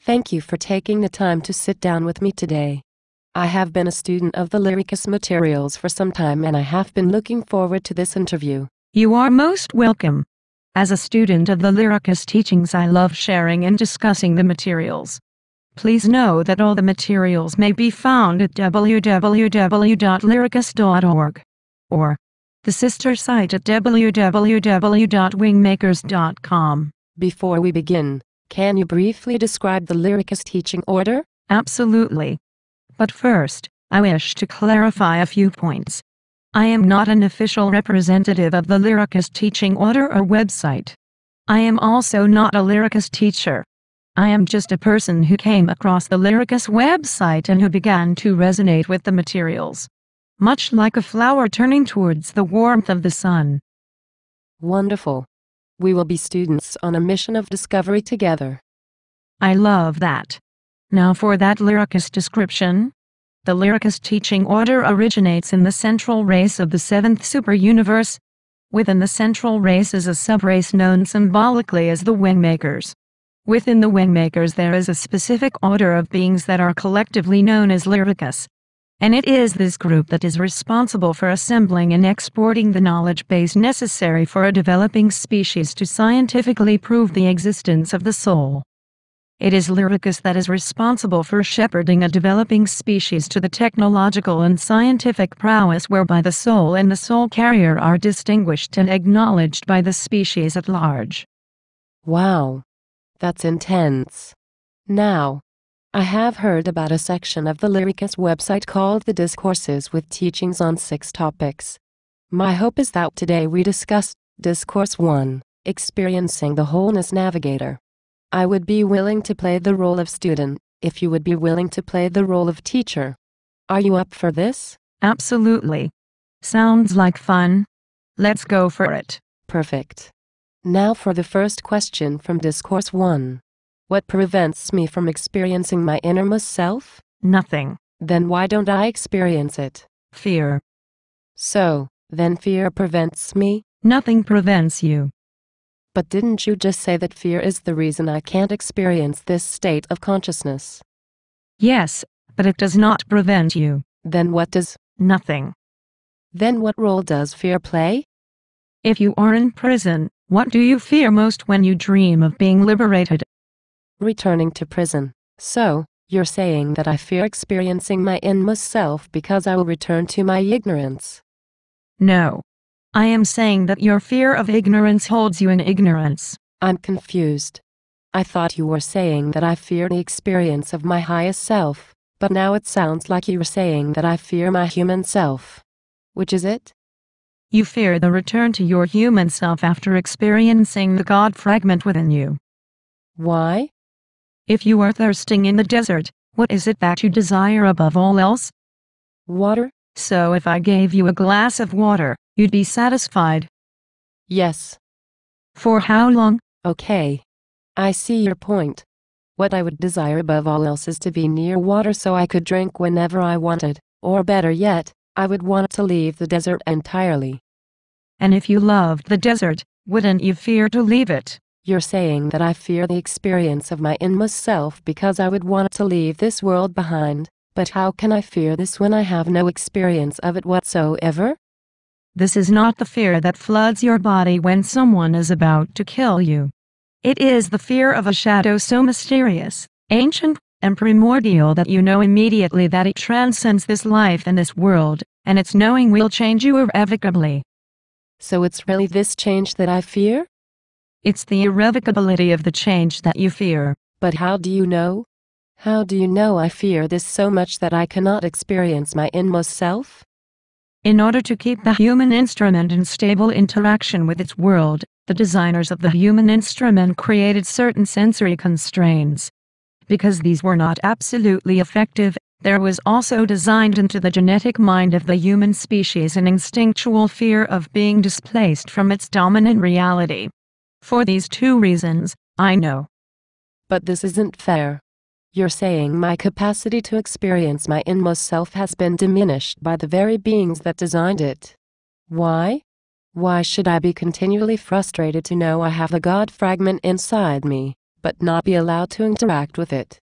Thank you for taking the time to sit down with me today. I have been a student of the Lyricus materials for some time and I have been looking forward to this interview. You are most welcome. As a student of the Lyricus teachings, I love sharing and discussing the materials. Please know that all the materials may be found at www.lyricus.org or the sister site at www.wingmakers.com. Before we begin, can you briefly describe the Lyricus teaching order? Absolutely. But first, I wish to clarify a few points. I am not an official representative of the Lyricus teaching order or website. I am also not a Lyricus teacher. I am just a person who came across the Lyricus website and who began to resonate with the materials. Much like a flower turning towards the warmth of the sun. Wonderful. We will be students on a mission of discovery together. I love that. Now for that Lyricus description. The Lyricus teaching order originates in the central race of the seventh superuniverse. Within the central race is a subrace known symbolically as the Wingmakers. Within the Wingmakers there is a specific order of beings that are collectively known as Lyricus. And it is this group that is responsible for assembling and exporting the knowledge base necessary for a developing species to scientifically prove the existence of the soul. It is Lyricus that is responsible for shepherding a developing species to the technological and scientific prowess whereby the soul and the soul carrier are distinguished and acknowledged by the species at large. Wow. That's intense. Now, I have heard about a section of the Lyricus website called the Discourses with teachings on 6 topics. My hope is that today we discuss Discourse One, Experiencing the Wholeness Navigator. I would be willing to play the role of student, if you would be willing to play the role of teacher. Are you up for this? Absolutely. Sounds like fun. Let's go for it. Perfect. Now for the first question from Discourse One. What prevents me from experiencing my innermost self? Nothing. Then why don't I experience it? Fear. So, then fear prevents me? Nothing prevents you. But didn't you just say that fear is the reason I can't experience this state of consciousness? Yes, but it does not prevent you. Then what does? Nothing. Then what role does fear play? If you are in prison, what do you fear most when you dream of being liberated? Returning to prison. So, you're saying that I fear experiencing my inmost self because I will return to my ignorance. No. I am saying that your fear of ignorance holds you in ignorance. I'm confused. I thought you were saying that I fear the experience of my highest self, but now it sounds like you're saying that I fear my human self. Which is it? You fear the return to your human self after experiencing the God fragment within you. Why? If you are thirsting in the desert, what is it that you desire above all else? Water? So if I gave you a glass of water, you'd be satisfied? Yes. For how long? Okay. I see your point. What I would desire above all else is to be near water so I could drink whenever I wanted, or better yet, I would want to leave the desert entirely. And if you loved the desert, wouldn't you fear to leave it? You're saying that I fear the experience of my inmost self because I would want to leave this world behind, but how can I fear this when I have no experience of it whatsoever? This is not the fear that floods your body when someone is about to kill you. It is the fear of a shadow so mysterious, ancient, and primordial that you know immediately that it transcends this life and this world, and its knowing will change you irrevocably. So it's really this change that I fear? It's the irrevocability of the change that you fear. But how do you know? How do you know I fear this so much that I cannot experience my inmost self? In order to keep the human instrument in stable interaction with its world, the designers of the human instrument created certain sensory constraints. Because these were not absolutely effective, there was also designed into the genetic mind of the human species an instinctual fear of being displaced from its dominant reality. For these 2 reasons, I know. But this isn't fair. You're saying my capacity to experience my inmost self has been diminished by the very beings that designed it. Why? Why should I be continually frustrated to know I have a God fragment inside me, but not be allowed to interact with it.